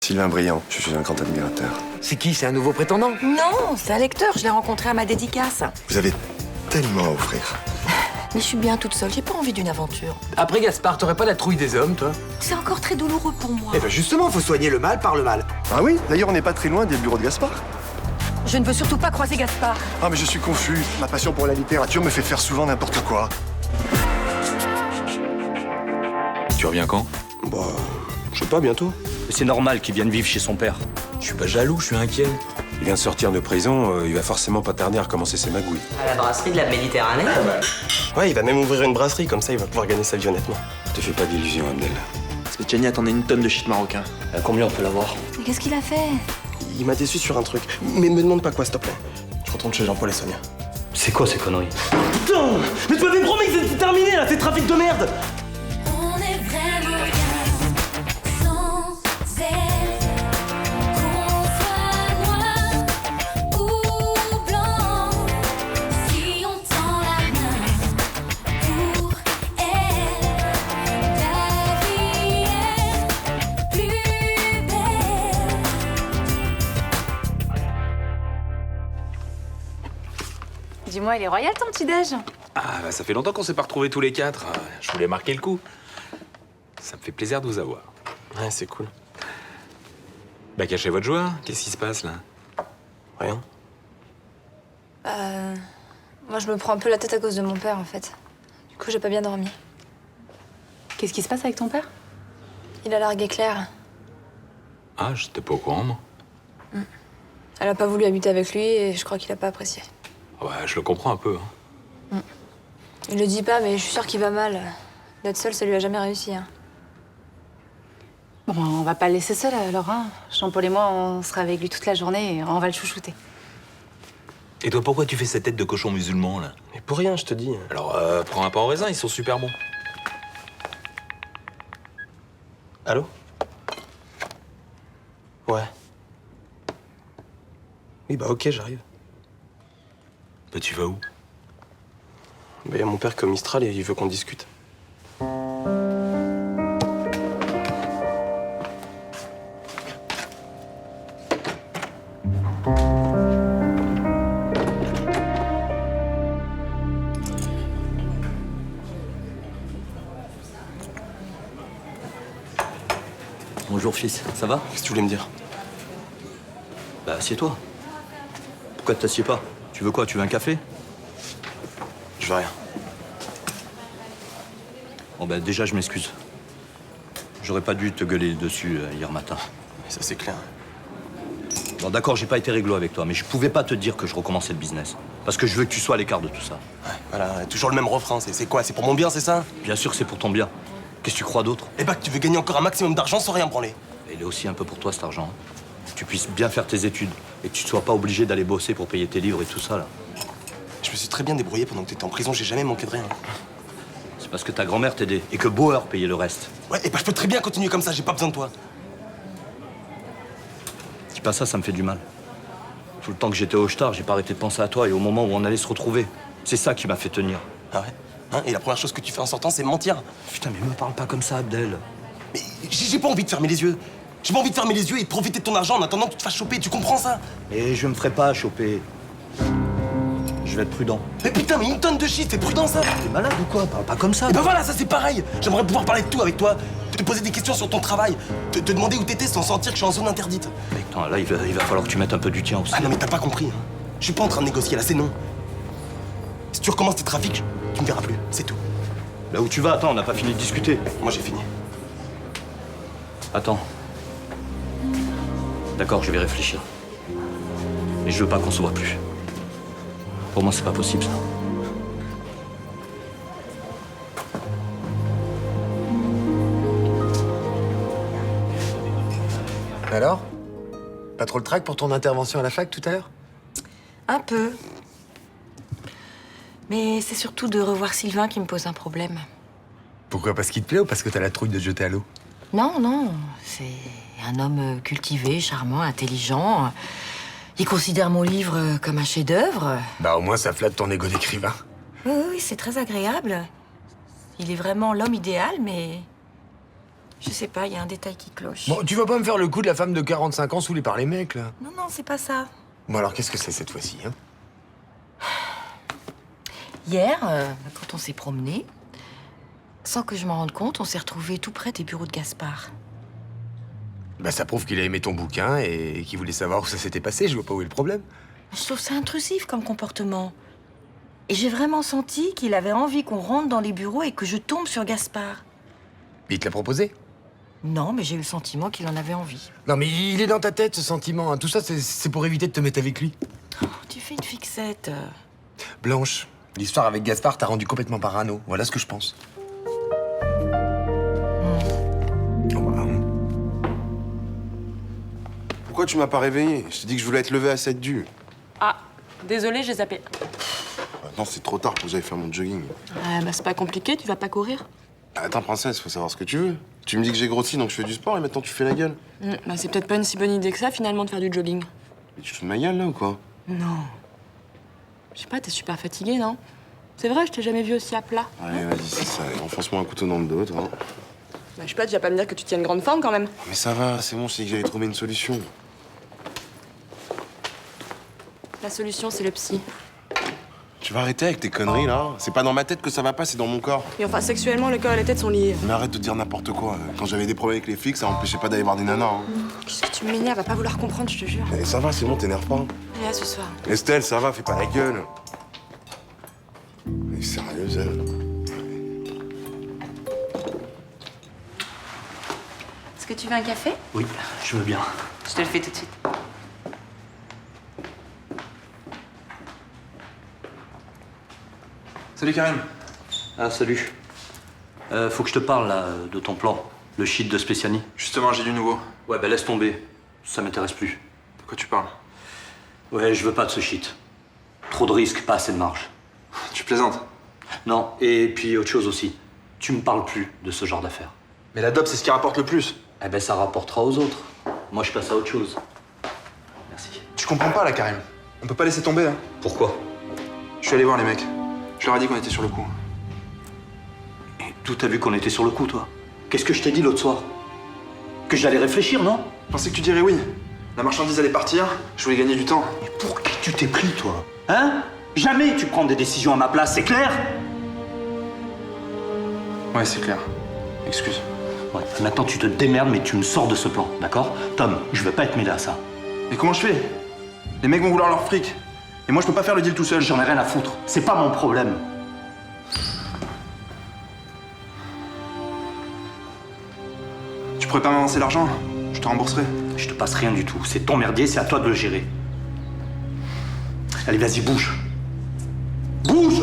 Sylvain Briand, je suis un grand admirateur. C'est qui? C'est un nouveau prétendant? Non, c'est un lecteur, je l'ai rencontré à ma dédicace. Vous avez tellement à offrir. Mais je suis bien toute seule, j'ai pas envie d'une aventure. Après Gaspard, t'aurais pas la trouille des hommes, toi? C'est encore très douloureux pour moi. Eh ben justement, faut soigner le mal par le mal. Ah oui, d'ailleurs on n'est pas très loin des bureaux de Gaspard. Je ne veux surtout pas croiser Gaspard. Ah mais je suis confus, ma passion pour la littérature me fait faire souvent n'importe quoi. Tu reviens quand? Bah, je sais pas, bientôt. C'est normal qu'il vienne vivre chez son père. Je suis pas jaloux, je suis inquiet. Il vient de sortir de prison, il va forcément pas tarder à recommencer ses magouilles. À la brasserie de la Méditerranée. Ouais, il va même ouvrir une brasserie, comme ça il va pouvoir gagner sa vie honnêtement. Te fais pas d'illusions, Abdel. Chania attendait une tonne de shit marocain. Combien on peut l'avoir? Mais qu'est-ce qu'il a fait? Il m'a déçu sur un truc. Mais me demande pas quoi, s'il te plaît. Je retourne chez Jean-Paul et Sonia. C'est quoi ces conneries? Putain! Mais tu m'avais promis que c'était terminé là, ces trafics de merde! On est vraiment bien sans elle. Qu'on soit noir ou blanc, si on tend la main pour elle, la vie est plus belle. Dis-moi, il est royal ton petit-déj? Ah, bah, ça fait longtemps qu'on s'est pas retrouvés tous les quatre. Je voulais marquer le coup. Ça me fait plaisir de vous avoir. Ouais, c'est cool. Bah, cachez votre joie. Qu'est-ce qui se passe, là? Rien. Moi, je me prends un peu la tête à cause de mon père, en fait. Du coup, j'ai pas bien dormi. Qu'est-ce qui se passe avec ton père? Il a largué Claire. Ah, j'étais pas au courant, moi. Elle a pas voulu habiter avec lui et je crois qu'il a pas apprécié. Ouais, je le comprends un peu. Hein. Il le dit pas, mais je suis sûre qu'il va mal. D'être seul, ça lui a jamais réussi. Hein. Bon, on va pas le laisser seul alors, hein. Jean-Paul et moi, on sera avec lui toute la journée et on va le chouchouter. Et toi, pourquoi tu fais cette tête de cochon musulman, là? Mais pour rien, je te dis. Alors, prends un pain au raisin, ils sont super bons. Allô? Ouais. Oui, bah ok, j'arrive. Bah, tu vas où? Bah, y a mon père comme Mistral et il veut qu'on discute. Bonjour fils, ça va? Qu'est-ce que tu voulais me dire? Bah assieds-toi. Pourquoi tu t'assieds pas? Tu veux quoi? Tu veux un café? Je veux rien. Bon bah déjà je m'excuse. J'aurais pas dû te gueuler dessus hier matin. Ça, c'est clair. Bon d'accord, j'ai pas été réglo avec toi, mais je pouvais pas te dire que je recommençais le business. Parce que je veux que tu sois à l'écart de tout ça. Ouais, voilà, toujours le même refrain. C'est quoi? C'est pour mon bien, c'est ça? Bien sûr que c'est pour ton bien. Qu'est-ce que tu crois d'autre? Eh bah, que tu veux gagner encore un maximum d'argent sans rien branler. Il est aussi un peu pour toi cet argent. Que tu puisses bien faire tes études et que tu sois pas obligé d'aller bosser pour payer tes livres et tout ça là. Je me suis très bien débrouillé pendant que t'étais en prison, j'ai jamais manqué de rien. C'est parce que ta grand-mère t'aidait et que Bauer payait le reste. Ouais, et bah je peux très bien continuer comme ça, j'ai pas besoin de toi. Dis pas ça, ça me fait du mal. Tout le temps que j'étais au Star, j'ai pas arrêté de penser à toi et au moment où on allait se retrouver. C'est ça qui m'a fait tenir. Ah ouais? Hein? Et la première chose que tu fais en sortant, c'est mentir. Putain, mais me parle pas comme ça, Abdel. Mais j'ai pas envie de fermer les yeux. J'ai pas envie de fermer les yeux et de profiter de ton argent en attendant que tu te fasses choper, tu comprends ça? Et je me ferai pas choper. Je vais être prudent. Mais putain, mais une tonne de shit, c'est prudent ça! T'es malade ou quoi? Parle pas comme ça. Et ben voilà, ça c'est pareil! J'aimerais pouvoir parler de tout avec toi, te poser des questions sur ton travail, te demander où t'étais sans sentir que je suis en zone interdite. Mais attends, là, il va falloir que tu mettes un peu du tien aussi. Ah non, mais t'as pas compris, hein. Je suis pas en train de négocier là, c'est non. Si tu recommences tes trafics, tu me verras plus, c'est tout. Là où tu vas, attends, on n'a pas fini de discuter. Moi j'ai fini. Attends. D'accord, je vais réfléchir. Mais je veux pas qu'on se voit plus. Pour moi, c'est pas possible, ça. Alors? Pas trop le trac pour ton intervention à la fac tout à l'heure? Un peu. Mais c'est surtout de revoir Sylvain qui me pose un problème. Pourquoi? Parce qu'il te plaît ou parce que t'as la trouille de te jeter à l'eau? Non, non, c'est un homme cultivé, charmant, intelligent. Il considère mon livre comme un chef-d'œuvre. Bah au moins ça flatte ton ego d'écrivain. Oui, oui, c'est très agréable. Il est vraiment l'homme idéal, mais Je sais pas, il y a un détail qui cloche. Bon, tu vas pas me faire le coup de la femme de 45 ans saoulée par les mecs, là? Non, non, c'est pas ça. Bon, alors, qu'est-ce que c'est cette fois-ci, hein? Hier, quand on s'est promené, sans que je m'en rende compte, on s'est retrouvés tout près des bureaux de Gaspard. Bah, ça prouve qu'il a aimé ton bouquin et qu'il voulait savoir où ça s'était passé. Je vois pas où est le problème. Je trouve ça intrusif comme comportement. Et j'ai vraiment senti qu'il avait envie qu'on rentre dans les bureaux et que je tombe sur Gaspard. Mais il te l'a proposé? Non, mais j'ai eu le sentiment qu'il en avait envie. Non, mais il est dans ta tête, ce sentiment, hein. Tout ça, c'est pour éviter de te mettre avec lui. Oh, tu fais une fixette. Blanche, l'histoire avec Gaspard t'a rendu complètement parano. Voilà ce que je pense. Pourquoi tu m'as pas réveillé? Je t'ai dit que je voulais être levé à 7 du. Ah, désolé, j'ai zappé. Non, c'est trop tard pour que j'aille faire mon jogging. Ah, bah c'est pas compliqué, tu vas pas courir. Attends, princesse, faut savoir ce que tu veux. Tu me dis que j'ai grossi, donc je fais du sport et maintenant tu fais la gueule. Bah c'est peut-être pas une si bonne idée que ça, finalement, de faire du jogging. Mais tu te fous de ma gueule, là, ou quoi? Non. Je sais pas, t'es super fatigué, non? C'est vrai, je t'ai jamais vu aussi à plat. Allez, vas-y, c'est ça. Enfonce-moi un couteau dans le dos, toi. Bah je sais pas, tu vas pas me dire que tu tiens une grande forme, quand même. Mais ça va, c'est bon, je sais que j'allais trouver une solution. La solution, c'est le psy. Tu vas arrêter avec tes conneries, là. C'est pas dans ma tête que ça va pas, c'est dans mon corps. Et enfin, sexuellement, le corps et la tête sont liés. Mais arrête de dire n'importe quoi. Quand j'avais des problèmes avec les flics, ça m'empêchait pas d'aller voir des nanas. Hein. Qu'est-ce que tu m'énerves, va pas vouloir comprendre, je te jure. Et ça va, c'est bon, t'énerve pas. Allez, à ce soir. Estelle, ça va, fais pas la gueule. Elle est sérieuse, elle. Est-ce que tu veux un café? Oui, je veux bien. Je te le fais tout de suite. Salut Karim. Ah, salut. Faut que je te parle, là, de ton plan. Le shit de Speciani. Justement, j'ai du nouveau. Ouais, ben laisse tomber. Ça m'intéresse plus. De quoi tu parles? Ouais, je veux pas de ce shit. Trop de risques, pas assez de marge. Tu plaisantes? Non, et puis autre chose aussi. Tu me parles plus de ce genre d'affaires. Mais la dope, c'est ce qui rapporte le plus. Eh ben, ça rapportera aux autres. Moi, je passe à autre chose. Merci. Tu comprends pas là, Karim. On peut pas laisser tomber. Hein. Pourquoi? Je suis allé voir les mecs. Je leur ai dit qu'on était sur le coup. Et d'où t'as vu qu'on était sur le coup, toi? Qu'est-ce que je t'ai dit l'autre soir? Que j'allais réfléchir, non? Je pensais que tu dirais oui. La marchandise allait partir, je voulais gagner du temps. Mais pour qui tu t'es pris, toi? Hein? Jamais tu prends des décisions à ma place, c'est clair? Ouais, c'est clair. Excuse. Ouais, maintenant tu te démerdes, mais tu me sors de ce plan, d'accord? Tom, je veux pas être mêlé à ça. Mais comment je fais? Les mecs vont vouloir leur fric. Et moi, je peux pas faire le deal tout seul. J'en ai rien à foutre. C'est pas mon problème. Tu pourrais pas m'avancer l'argent? Je te rembourserai. Je te passe rien du tout. C'est ton merdier, c'est à toi de le gérer. Allez, vas-y, bouge. Bouge!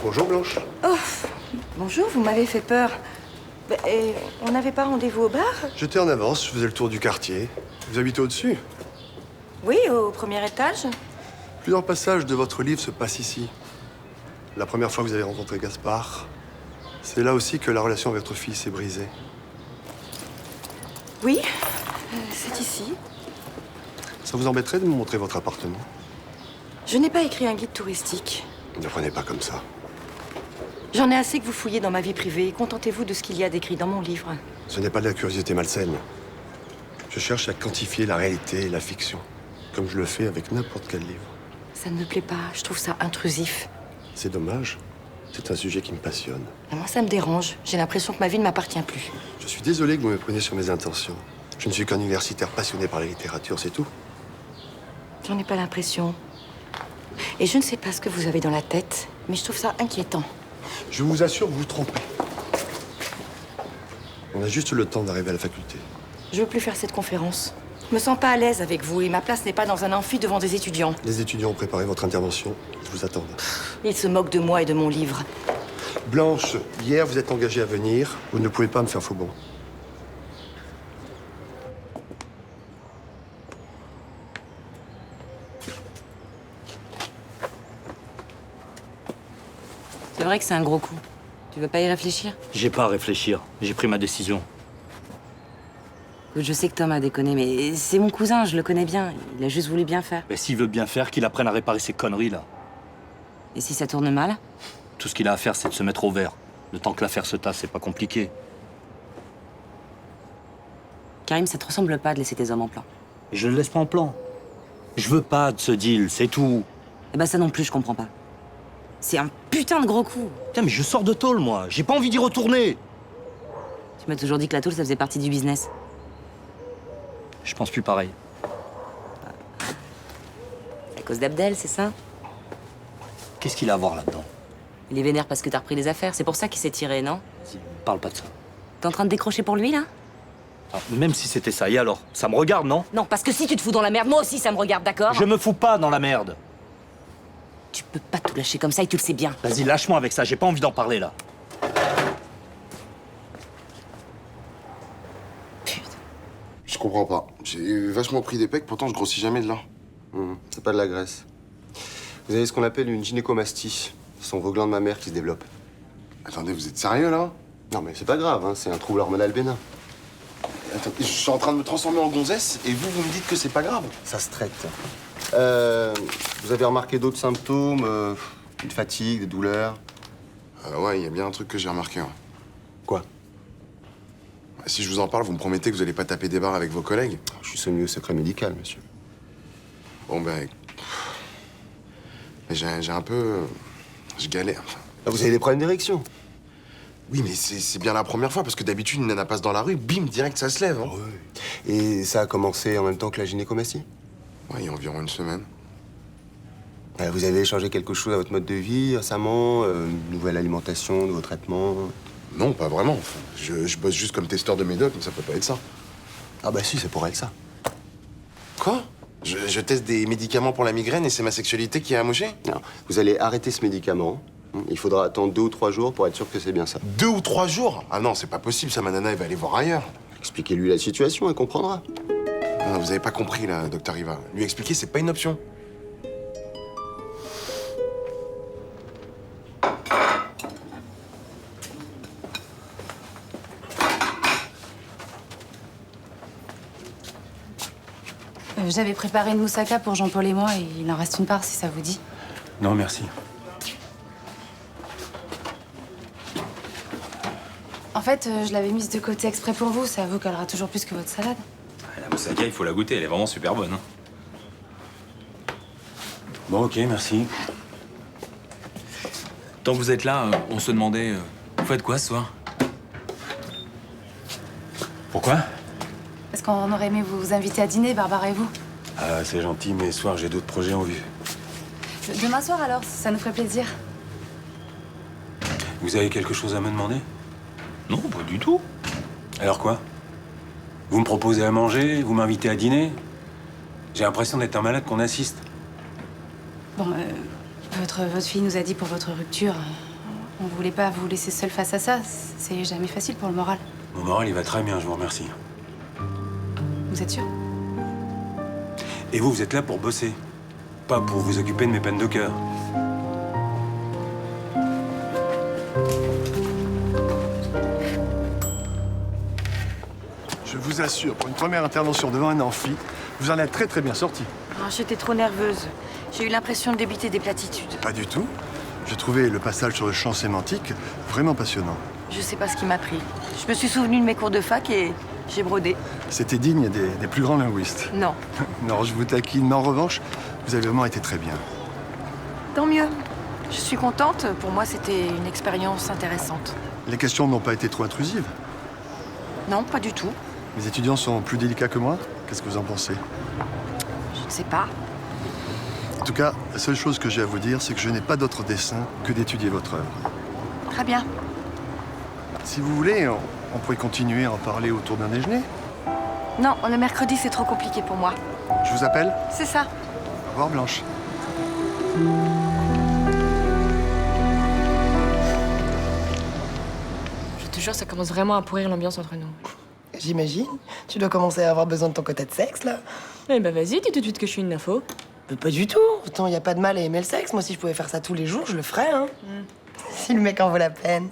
Bonjour, Blanche. Oh, bonjour, vous m'avez fait peur. Et on n'avait pas rendez-vous au bar? J'étais en avance, je faisais le tour du quartier. Vous habitez au-dessus? Oui, au premier étage. Plusieurs passages de votre livre se passent ici. La première fois que vous avez rencontré Gaspard, c'est là aussi que la relation avec votre fille s'est brisée. Oui, c'est ici. Ça vous embêterait de me montrer votre appartement? Je n'ai pas écrit un guide touristique. Ne prenez pas comme ça. J'en ai assez que vous fouillez dans ma vie privée. Contentez-vous de ce qu'il y a d'écrit dans mon livre. Ce n'est pas de la curiosité malsaine. Je cherche à quantifier la réalité et la fiction, comme je le fais avec n'importe quel livre. Ça ne me plaît pas, je trouve ça intrusif. C'est dommage. C'est un sujet qui me passionne. Et moi, ça me dérange. J'ai l'impression que ma vie ne m'appartient plus. Je suis désolé que vous me preniez sur mes intentions. Je ne suis qu'un universitaire passionné par la littérature, c'est tout. J'en ai pas l'impression. Et je ne sais pas ce que vous avez dans la tête, mais je trouve ça inquiétant. Je vous assure, vous vous trompez. On a juste le temps d'arriver à la faculté. Je veux plus faire cette conférence. Je me sens pas à l'aise avec vous et ma place n'est pas dans un amphi devant des étudiants. Les étudiants ont préparé votre intervention. Ils vous attendent. Ils se moquent de moi et de mon livre. Blanche, hier, vous êtes engagée à venir. Vous ne pouvez pas me faire faux bon. C'est vrai que c'est un gros coup. Tu veux pas y réfléchir? J'ai pas à réfléchir. J'ai pris ma décision. Je sais que Tom a déconné, mais c'est mon cousin, je le connais bien. Il a juste voulu bien faire. Mais s'il veut bien faire, qu'il apprenne à réparer ses conneries, là. Et si ça tourne mal? Tout ce qu'il a à faire, c'est de se mettre au vert. Le temps que l'affaire se tasse, c'est pas compliqué. Karim, ça te ressemble pas de laisser tes hommes en plan. Et je le laisse pas en plan. Je veux pas de ce deal, c'est tout. Eh ben ça non plus, je comprends pas. C'est un putain de gros coup. Putain, mais je sors de tôle, moi. J'ai pas envie d'y retourner. Tu m'as toujours dit que la tôle, ça faisait partie du business. Je pense plus pareil. C'est à cause d'Abdel, c'est ça? Qu'est-ce qu'il a à voir là-dedans? Il est vénère parce que t'as repris les affaires, c'est pour ça qu'il s'est tiré, non? Vas-y, parle pas de ça. T'es en train de décrocher pour lui, là? Ah, même si c'était ça, et alors? Ça me regarde, non? Non, parce que si tu te fous dans la merde, moi aussi ça me regarde, d'accord? Je me fous pas dans la merde. Tu peux pas tout lâcher comme ça et tu le sais bien. Vas-y, lâche-moi avec ça, j'ai pas envie d'en parler, là. Je comprends pas. J'ai vachement pris des pecs, pourtant je grossis jamais de là. C'est pas de la graisse. Vous avez ce qu'on appelle une gynécomastie. Ce sont vos glandes mammaires qui se développent. Attendez, vous êtes sérieux là? Non mais c'est pas grave, hein, c'est un trouble hormonal bénin. Attendez, je suis en train de me transformer en gonzesse et vous me dites que c'est pas grave? Ça se traite. Vous avez remarqué d'autres symptômes? Une fatigue, des douleurs? Ouais, il y a bien un truc que j'ai remarqué. Ouais. Quoi? Si je vous en parle, vous me promettez que vous allez pas taper des barres avec vos collègues? Je suis soumis au secret médical, monsieur. Bon ben... J'ai un peu... Je galère. Vous avez des problèmes d'érection? Oui, mais c'est bien la première fois, parce que d'habitude, une nana passe dans la rue, bim, direct, ça se lève. Hein. Oui. Et ça a commencé en même temps que la gynécomastie? Oui, il y a environ une semaine. Vous avez changé quelque chose à votre mode de vie récemment? Une nouvelle alimentation, nouveaux traitements? Non, pas vraiment. Enfin, je bosse juste comme testeur de médoc, mais ça peut pas être ça. Ah bah si, c'est pour être ça. Quoi? Je teste des médicaments pour la migraine et c'est ma sexualité qui est amochée? Non, vous allez arrêter ce médicament. Il faudra attendre 2 ou 3 jours pour être sûr que c'est bien ça. 2 ou 3 jours? Ah non, c'est pas possible, ça, ma nana, elle va aller voir ailleurs. Expliquez-lui la situation, elle comprendra. Non, vous avez pas compris, là, docteur Riva. Lui expliquer, c'est pas une option. J'avais préparé une moussaka pour Jean-Paul et moi, et il en reste une part si ça vous dit. Non, merci. En fait, je l'avais mise de côté exprès pour vous, ça vous calera toujours plus que votre salade. La moussaka, il faut la goûter, elle est vraiment super bonne. Hein. Bon, ok, merci. Tant que vous êtes là, on se demandait, vous faites quoi ce soir? Pourquoi? Parce qu'on aurait aimé vous inviter à dîner, Barbara et vous. Ah, c'est gentil, mais ce soir, j'ai d'autres projets en vue. Demain soir alors, ça nous ferait plaisir. Vous avez quelque chose à me demander? Non, pas du tout. Alors quoi? Vous me proposez à manger? Vous m'invitez à dîner? J'ai l'impression d'être un malade qu'on assiste. Bon, votre fille nous a dit pour votre rupture, on voulait pas vous laisser seul face à ça. C'est jamais facile pour le moral. Mon moral, il va très bien, je vous remercie. Vous êtes sûr? Et vous êtes là pour bosser, pas pour vous occuper de mes peines de cœur. Je vous assure, pour une première intervention devant un amphi, vous en êtes très très bien sorti. Oh, j'étais trop nerveuse. J'ai eu l'impression de débiter des platitudes. Pas du tout. J'ai trouvé le passage sur le champ sémantique vraiment passionnant. Je sais pas ce qui m'a pris. Je me suis souvenu de mes cours de fac et j'ai brodé. C'était digne des plus grands linguistes. Non. Non, je vous taquine, mais en revanche, vous avez vraiment été très bien. Tant mieux. Je suis contente. Pour moi, c'était une expérience intéressante. Les questions n'ont pas été trop intrusives. Non, pas du tout. Les étudiants sont plus délicats que moi. Qu'est-ce que vous en pensez? Je ne sais pas. En tout cas, la seule chose que j'ai à vous dire, c'est que je n'ai pas d'autre dessein que d'étudier votre œuvre. Très bien. Si vous voulez, on pourrait continuer à en parler autour d'un déjeuner. Non, le mercredi, c'est trop compliqué pour moi. Je vous appelle? C'est ça. Au revoir, Blanche. Je te jure, ça commence vraiment à pourrir l'ambiance entre nous. J'imagine. Tu dois commencer à avoir besoin de ton quota de sexe, là. Eh ben vas-y, dis tout de suite que je suis une nympho. Pas du tout. Autant y a pas de mal à aimer le sexe. Moi, si je pouvais faire ça tous les jours, je le ferais, hein. Si le mec en vaut la peine.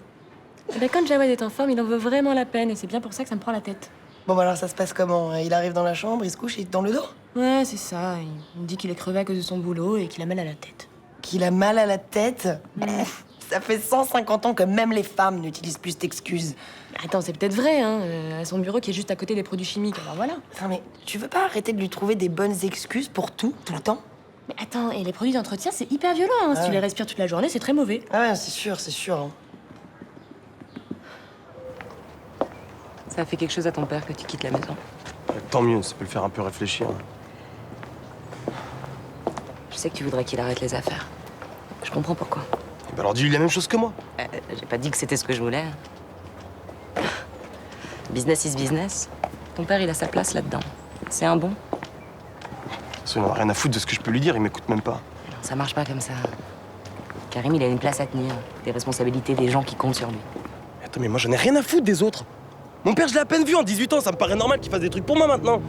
Eh ben quand Jawed est en forme, il en veut vraiment la peine et c'est bien pour ça que ça me prend la tête. Bon, bah alors ça se passe comment? Il arrive dans la chambre, il se couche, il te tend le dos? Ouais, c'est ça. Il me dit qu'il est crevé à cause de son boulot et qu'il a mal à la tête. Qu'il a mal à la tête? Ça fait 150 ans que même les femmes n'utilisent plus cette excuse. Attends, c'est peut-être vrai, hein. À son bureau qui est juste à côté des produits chimiques, alors voilà. Non mais, tu veux pas arrêter de lui trouver des bonnes excuses pour tout le temps? Mais attends, et les produits d'entretien, c'est hyper violent, hein. Ah Si tu ouais. les respires toute la journée, c'est très mauvais. Ah ouais, c'est sûr. Hein. Ça a fait quelque chose à ton père que tu quittes la maison. Tant mieux, ça peut le faire un peu réfléchir. Je sais que tu voudrais qu'il arrête les affaires. Je comprends pourquoi. Bah alors dis-lui la même chose que moi. J'ai pas dit que c'était ce que je voulais. Business is business. Ton père, il a sa place là-dedans. C'est un bon. Il n'en a rien à foutre de ce que je peux lui dire, il m'écoute même pas. Non, ça marche pas comme ça. Karim, il a une place à tenir. Des responsabilités, des gens qui comptent sur lui. Attends, mais moi j'en ai rien à foutre des autres. Mon père, je l'ai à peine vu en 18 ans, ça me paraît normal qu'il fasse des trucs pour moi maintenant.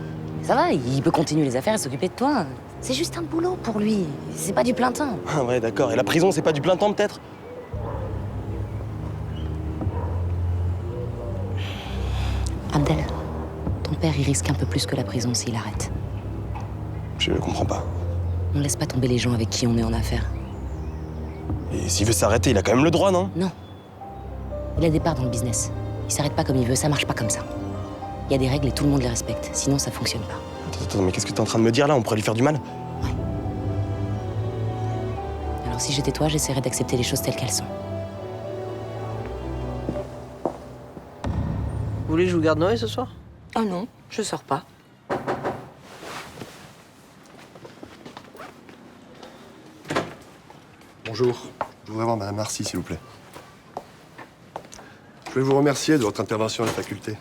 Ça va, il peut continuer les affaires et s'occuper de toi. C'est juste un boulot pour lui. C'est pas du plein temps. Ah ouais, d'accord. Et la prison, c'est pas du plein temps peut-être? Abdel, ton père, il risque un peu plus que la prison s'il arrête. Je comprends pas. On laisse pas tomber les gens avec qui on est en affaire. Et s'il veut s'arrêter, il a quand même le droit, non? Non. Il a des parts dans le business. Il s'arrête pas comme il veut, ça marche pas comme ça. Il y a des règles et tout le monde les respecte, sinon ça fonctionne pas. Attends, mais qu'est-ce que t'es en train de me dire là? On pourrait lui faire du mal? Alors si j'étais toi, j'essaierais d'accepter les choses telles qu'elles sont. Vous voulez que je vous garde Noé ce soir? Oh non, je sors pas. Bonjour. Je voudrais voir Madame Marcy, s'il vous plaît. Je voulais vous remercier de votre intervention à la faculté.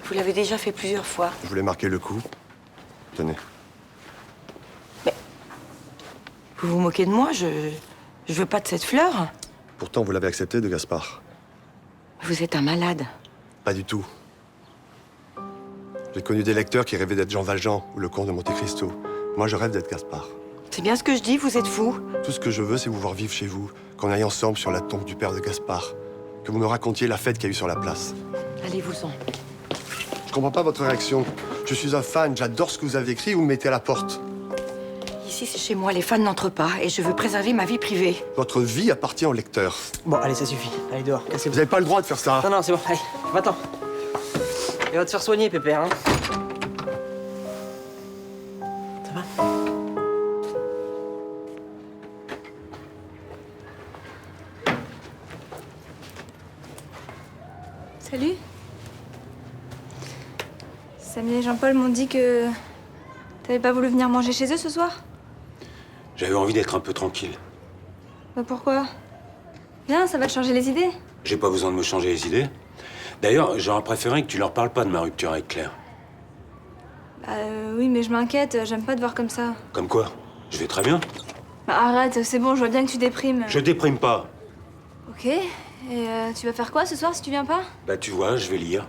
Vous l'avez déjà fait plusieurs fois. Je voulais marquer le coup. Tenez. Vous vous moquez de moi? Je veux pas de cette fleur. Pourtant, vous l'avez accepté de Gaspard. Vous êtes un malade. Pas du tout. J'ai connu des lecteurs qui rêvaient d'être Jean Valjean ou le comte de Monte Cristo. Moi, je rêve d'être Gaspard. C'est bien ce que je dis, vous êtes fou. Tout ce que je veux, c'est vous voir vivre chez vous, qu'on aille ensemble sur la tombe du père de Gaspard, que vous me racontiez la fête qu'il y a eu sur la place. Allez-vous-en. Je comprends pas votre réaction. Je suis un fan, j'adore ce que vous avez écrit, vous me mettez à la porte. Ici, c'est chez moi, les fans n'entrent pas et je veux préserver ma vie privée. Votre vie appartient au lecteur. Bon, allez, ça suffit. Allez, dehors, cassez-vous. Vous n'avez pas le droit de faire ça. Non, c'est bon, allez, va-t'en. Et va te faire soigner, Pépère, hein. Ça va? Salut. Samia et Jean-Paul m'ont dit que t'avais pas voulu venir manger chez eux ce soir? J'avais envie d'être un peu tranquille. Bah pourquoi? Viens, ça va te changer les idées. J'ai pas besoin de me changer les idées. D'ailleurs, j'aurais préféré que tu leur parles pas de ma rupture avec Claire. Bah oui, mais je m'inquiète, j'aime pas te voir comme ça. Comme quoi? Je vais très bien. Bah arrête, c'est bon, je vois bien que tu déprimes. Je déprime pas. Ok, et tu vas faire quoi ce soir si tu viens pas? Bah tu vois, je vais lire.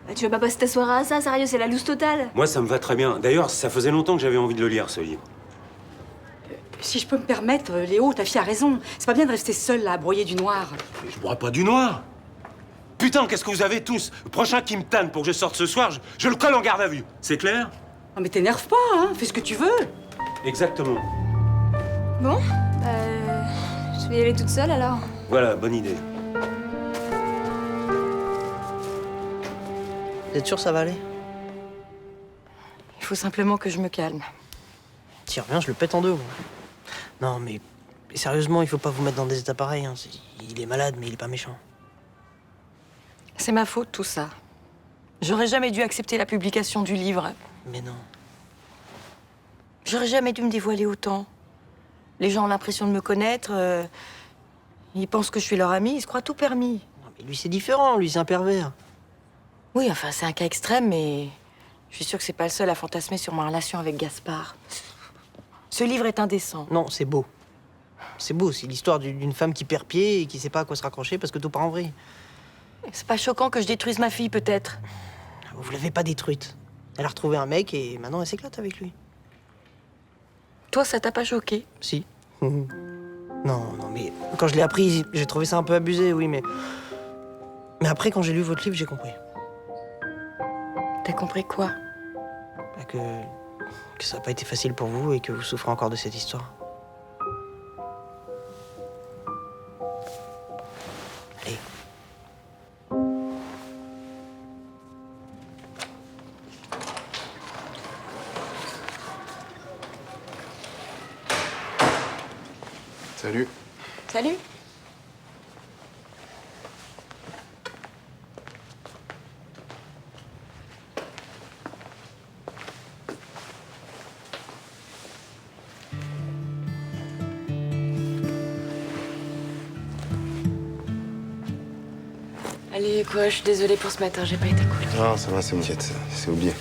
Bah tu vas pas passer ta soirée à ça, sérieux, c'est la loose totale. Moi, ça me va très bien. D'ailleurs, ça faisait longtemps que j'avais envie de le lire, ce livre. Si je peux me permettre, Léo, ta fille a raison. C'est pas bien de rester seule là, à broyer du noir. Mais je bois pas du noir. Putain, qu'est-ce que vous avez tous? Le prochain qui me tanne pour que je sorte ce soir, je le colle en garde à vue. C'est clair? Non mais t'énerve pas, hein. Fais ce que tu veux. Exactement. Bon, je vais y aller toute seule alors. Voilà, bonne idée. Vous êtes sûr ça va aller? Il faut simplement que je me calme. Tiens, reviens, je le pète en deux, moi. Non, mais sérieusement, il faut pas vous mettre dans des états pareils. Hein. Il est malade, mais il est pas méchant. C'est ma faute, tout ça. J'aurais jamais dû accepter la publication du livre. Mais non. J'aurais jamais dû me dévoiler autant. Les gens ont l'impression de me connaître. Ils pensent que je suis leur amie, ils se croient tout permis. Non, mais lui, c'est différent. Lui, c'est un pervers. Oui, enfin, c'est un cas extrême, mais je suis sûre que c'est pas le seul à fantasmer sur ma relation avec Gaspard. Ce livre est indécent. Non, c'est beau. C'est beau, c'est l'histoire d'une femme qui perd pied et qui sait pas à quoi se raccrocher parce que tout part en vrille. C'est pas choquant que je détruise ma fille, peut-être. Vous l'avez pas détruite. Elle a retrouvé un mec et maintenant elle s'éclate avec lui. Toi, ça t'a pas choqué? Si. Non, non, mais quand je l'ai appris, j'ai trouvé ça un peu abusé, oui, mais... Mais après, quand j'ai lu votre livre, j'ai compris. T'as compris quoi? Bah, que ça n'a pas été facile pour vous et que vous souffrez encore de cette histoire. Allez. Salut. Salut. Allez, quoi, je suis désolée pour ce matin, j'ai pas été cool. Non, ça va, c'est mon quête, c'est oublié.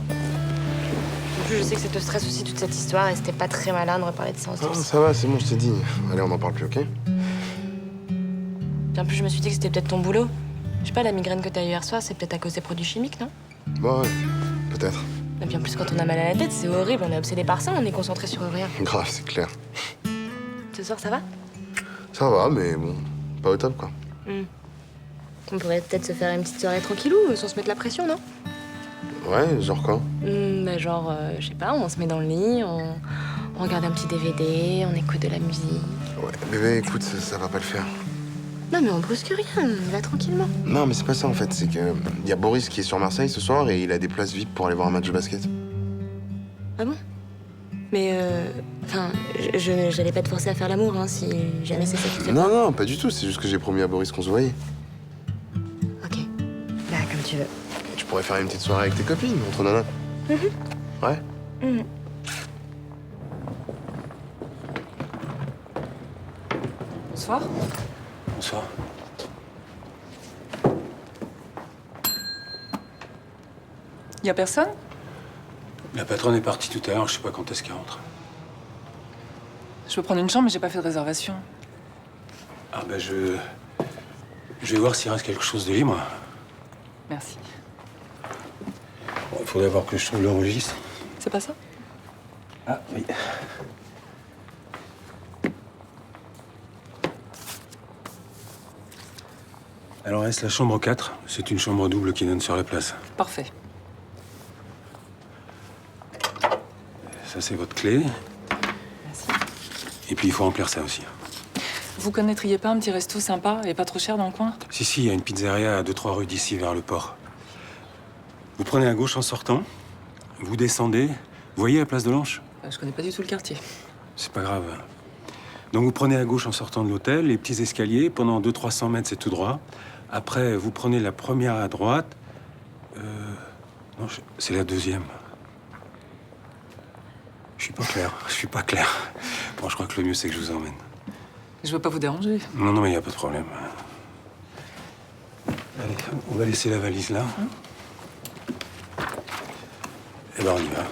En plus, je sais que ça te stresse aussi toute cette histoire et c'était pas très malin de reparler de ça Ah, ça va, c'est bon, je t'ai dit. Allez, on n'en parle plus, ok? Puis en plus, je me suis dit que c'était peut-être ton boulot. Je sais pas, la migraine que t'as eu hier soir, c'est peut-être à cause des produits chimiques, non? Bah ouais, peut-être. Et puis en plus, quand on a mal à la tête, c'est horrible, on est obsédé par ça, on est concentré sur rien. Grave, c'est clair. Ce soir, ça va? Ça va, mais bon, pas au top, quoi. On pourrait peut-être se faire une petite soirée tranquillou, sans se mettre la pression, non? Ouais, genre quoi? Bah genre, je sais pas, on se met dans le lit, on regarde un petit DVD, on écoute de la musique. Ouais, bébé, écoute, ça va pas le faire. Non mais on brusque rien, on va tranquillement. Non, mais c'est pas ça, en fait. C'est que y a Boris qui est sur Marseille ce soir et il a des places VIP pour aller voir un match de basket. Ah bon? Mais enfin, j'allais pas te forcer à faire l'amour, hein, si jamais c'est ça qui te fait. Non, non, pas du tout. C'est juste que j'ai promis à Boris qu'on se voyait. Bah comme tu veux. Tu pourrais faire une petite soirée avec tes copines, entre nanas. Ouais? Bonsoir. Bonsoir. Y a personne? La patronne est partie tout à l'heure, je sais pas quand est-ce qu'elle rentre. Je peux prendre une chambre, mais j'ai pas fait de réservation. Ah ben je vais voir s'il reste quelque chose de libre. Merci. Bon, il faudrait d'abord que je trouve le registre. C'est pas ça? Ah oui. Alors reste la chambre 4. C'est une chambre double qui donne sur la place. Parfait. Ça, c'est votre clé. Merci. Et puis, il faut remplir ça aussi. Vous connaîtriez pas un petit resto sympa et pas trop cher dans le coin? Si, il y a une pizzeria à 2-3 rues d'ici, vers le port. Vous prenez à gauche en sortant, vous descendez, vous voyez la place de l'Anche? Je connais pas du tout le quartier. C'est pas grave. Donc, vous prenez à gauche en sortant de l'hôtel, les petits escaliers, pendant 200-300 mètres, c'est tout droit. Après, vous prenez la première à droite. Non, c'est la deuxième. Je suis pas clair. Bon, je crois que le mieux, c'est que je vous emmène. Je veux pas vous déranger. Non, mais il n'y a pas de problème. Allez, on va laisser la valise là. Et ben, on y va.